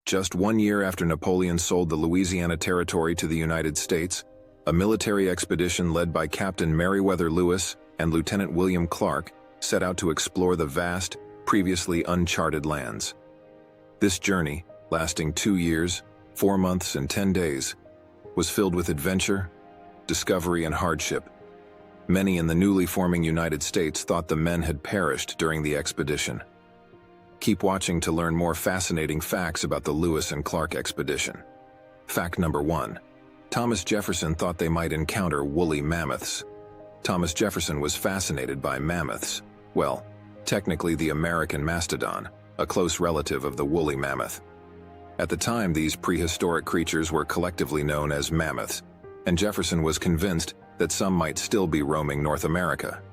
Just 1 year after Napoleon sold the Louisiana Territory to the United States, a military expedition led by Captain Meriwether Lewis and Lieutenant William Clark set out to explore the vast, previously uncharted lands. This journey, lasting 2 years, 4 months, and 10 days, was filled with adventure, discovery, and hardship. Many in the newly forming United States thought the men had perished during the expedition. Keep watching to learn more fascinating facts about the Lewis and Clark expedition. Fact number 1. Thomas Jefferson thought they might encounter woolly mammoths. Thomas Jefferson was fascinated by mammoths. Well, technically the American mastodon, a close relative of the woolly mammoth. At the time, these prehistoric creatures were collectively known as mammoths, and Jefferson was convinced that some might still be roaming North America.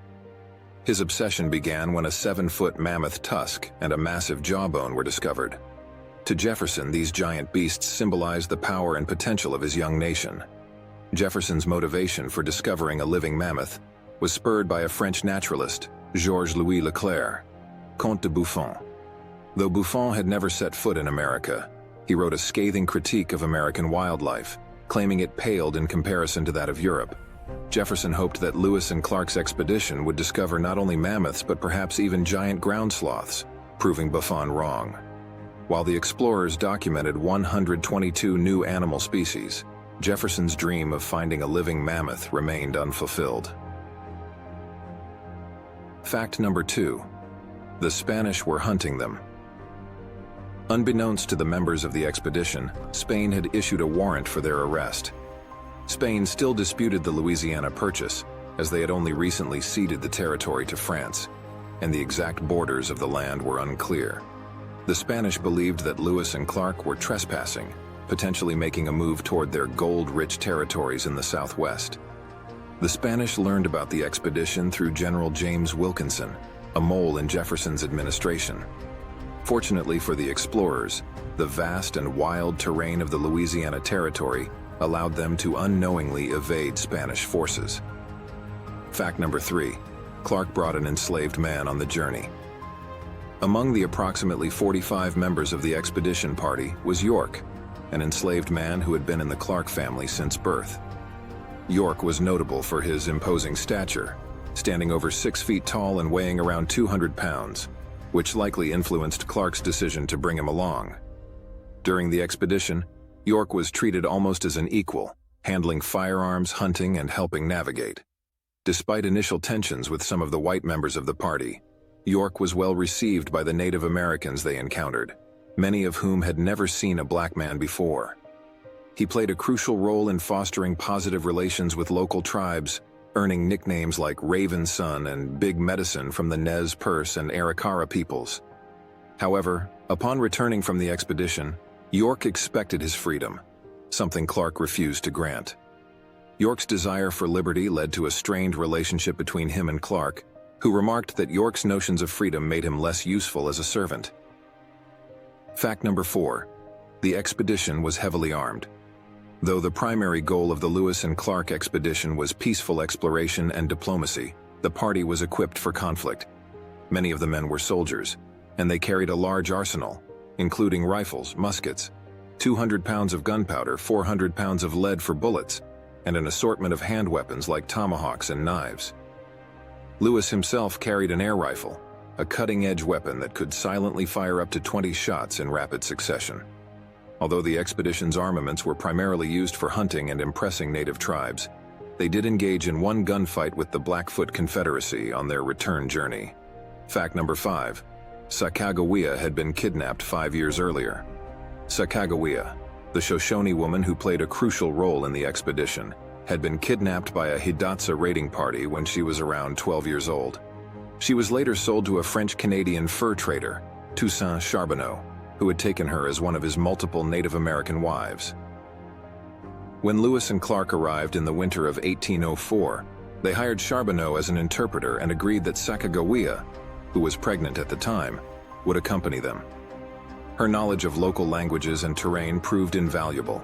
His obsession began when a 7-foot mammoth tusk and a massive jawbone were discovered. To Jefferson, these giant beasts symbolized the power and potential of his young nation. Jefferson's motivation for discovering a living mammoth was spurred by a French naturalist, Georges-Louis Leclerc, Comte de Buffon. Though Buffon had never set foot in America, he wrote a scathing critique of American wildlife, claiming it paled in comparison to that of Europe. Jefferson hoped that Lewis and Clark's expedition would discover not only mammoths but perhaps even giant ground sloths, proving Buffon wrong. While the explorers documented 122 new animal species, Jefferson's dream of finding a living mammoth remained unfulfilled. Fact number 2. The Spanish were hunting them. Unbeknownst to the members of the expedition, Spain had issued a warrant for their arrest. Spain still disputed the Louisiana Purchase, as they had only recently ceded the territory to France, and the exact borders of the land were unclear. The Spanish believed that Lewis and Clark were trespassing, potentially making a move toward their gold-rich territories in the southwest. The Spanish learned about the expedition through General James Wilkinson, a mole in Jefferson's administration. Fortunately for the explorers, the vast and wild terrain of the Louisiana Territory allowed them to unknowingly evade Spanish forces. Fact number 3. Clark brought an enslaved man on the journey. Among the approximately 45 members of the expedition party was York, an enslaved man who had been in the Clark family since birth. York was notable for his imposing stature, standing over 6 feet tall and weighing around 200 pounds, which likely influenced Clark's decision to bring him along. During the expedition, York was treated almost as an equal, handling firearms, hunting, and helping navigate. Despite initial tensions with some of the white members of the party, York was well received by the Native Americans they encountered, many of whom had never seen a black man before. He played a crucial role in fostering positive relations with local tribes, earning nicknames like Raven Son and Big Medicine from the Nez Perce and Arikara peoples. However, upon returning from the expedition, York expected his freedom, something Clark refused to grant. York's desire for liberty led to a strained relationship between him and Clark, who remarked that York's notions of freedom made him less useful as a servant. Fact number 4. The expedition was heavily armed. Though the primary goal of the Lewis and Clark expedition was peaceful exploration and diplomacy, the party was equipped for conflict. Many of the men were soldiers, and they carried a large arsenal, including rifles, muskets, 200 pounds of gunpowder, 400 pounds of lead for bullets, and an assortment of hand weapons like tomahawks and knives. Lewis himself carried an air rifle, a cutting-edge weapon that could silently fire up to 20 shots in rapid succession. Although the expedition's armaments were primarily used for hunting and impressing native tribes, they did engage in one gunfight with the Blackfoot Confederacy on their return journey. Fact number 5. Sakagawas had been kidnapped 5 years earlier. Sakagawas, the Shoshone woman who played a crucial role in the expedition, had been kidnapped by a Hidatsa raiding party when she was around 12 years old. She was later sold to a French-Canadian fur trader, Toussaint Charbonneau, who had taken her as one of his multiple Native American wives. When Lewis and Clark arrived in the winter of 1804, they hired Charbonneau as an interpreter and agreed that Sakagawas, who was pregnant at the time, would accompany them. Her knowledge of local languages and terrain proved invaluable.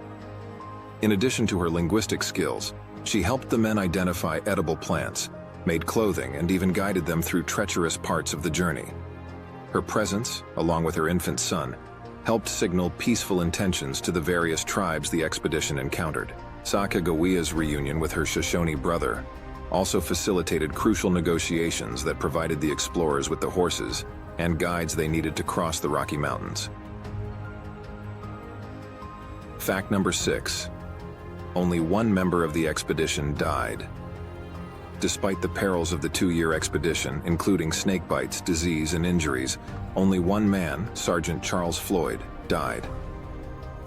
In addition to her linguistic skills, she helped the men identify edible plants, made clothing, and even guided them through treacherous parts of the journey. Her presence, along with her infant son, helped signal peaceful intentions to the various tribes the expedition encountered. Sakagawa's reunion with her Shoshone brother also facilitated crucial negotiations that provided the explorers with the horses and guides they needed to cross the Rocky Mountains. Fact number 6. Only one member of the expedition died. Despite the perils of the 2-year expedition, including snake bites, disease, and injuries, only one man, Sergeant Charles Floyd, died.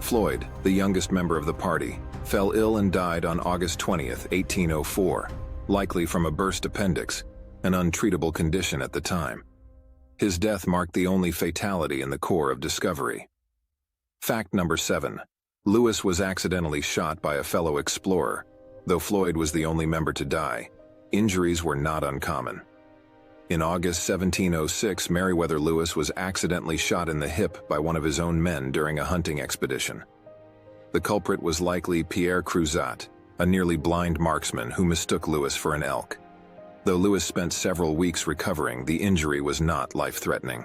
Floyd, the youngest member of the party, fell ill and died on August 20, 1804, likely from a burst appendix, an untreatable condition at the time. His death marked the only fatality in the Corps of Discovery. Fact number 7. Lewis was accidentally shot by a fellow explorer. Though Floyd was the only member to die, injuries were not uncommon. In August 1706, Meriwether Lewis was accidentally shot in the hip by one of his own men during a hunting expedition. The culprit was likely Pierre Cruzat, a nearly blind marksman who mistook Lewis for an elk. Though Lewis spent several weeks recovering, the injury was not life-threatening.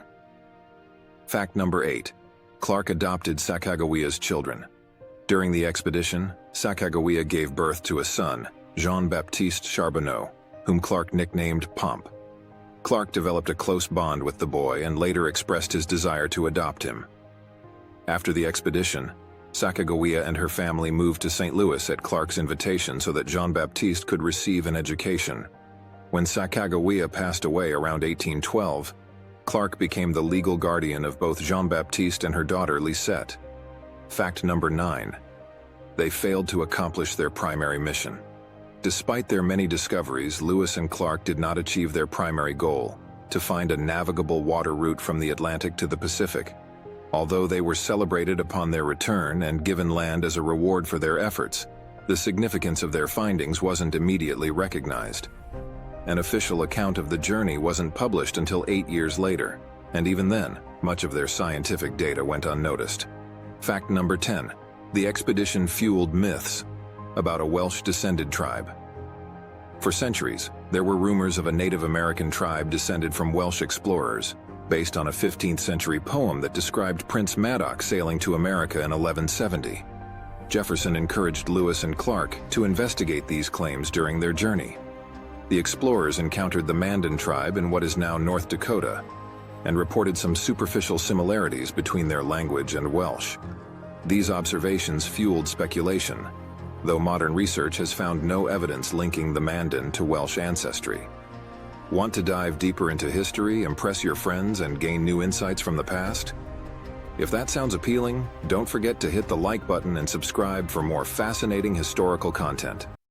Fact number 8. Clark adopted Sakagawa's children. During the expedition, Sakagawa gave birth to a son, Jean-Baptiste Charbonneau, whom Clark nicknamed Pomp. Clark developed a close bond with the boy and later expressed his desire to adopt him. After the expedition, Sakagawa and her family moved to St. Louis at Clark's invitation so that Jean-Baptiste could receive an education. When Sakagawa passed away around 1812, Clark became the legal guardian of both Jean-Baptiste and her daughter Lisette. Fact number 9. They failed to accomplish their primary mission. Despite their many discoveries, Lewis and Clark did not achieve their primary goal, to find a navigable water route from the Atlantic to the Pacific. Although they were celebrated upon their return and given land as a reward for their efforts, the significance of their findings wasn't immediately recognized. An official account of the journey wasn't published until 8 years later, and even then, much of their scientific data went unnoticed. Fact number 10. The expedition fueled myths about a Welsh-descended tribe. For centuries, there were rumors of a Native American tribe descended from Welsh explorers, based on a 15th-century poem that described Prince Madoc sailing to America in 1170. Jefferson encouraged Lewis and Clark to investigate these claims during their journey. The explorers encountered the Mandan tribe in what is now North Dakota, and reported some superficial similarities between their language and Welsh. These observations fueled speculation, though modern research has found no evidence linking the Mandan to Welsh ancestry. Want to dive deeper into history, impress your friends, and gain new insights from the past? If that sounds appealing, don't forget to hit the like button and subscribe for more fascinating historical content.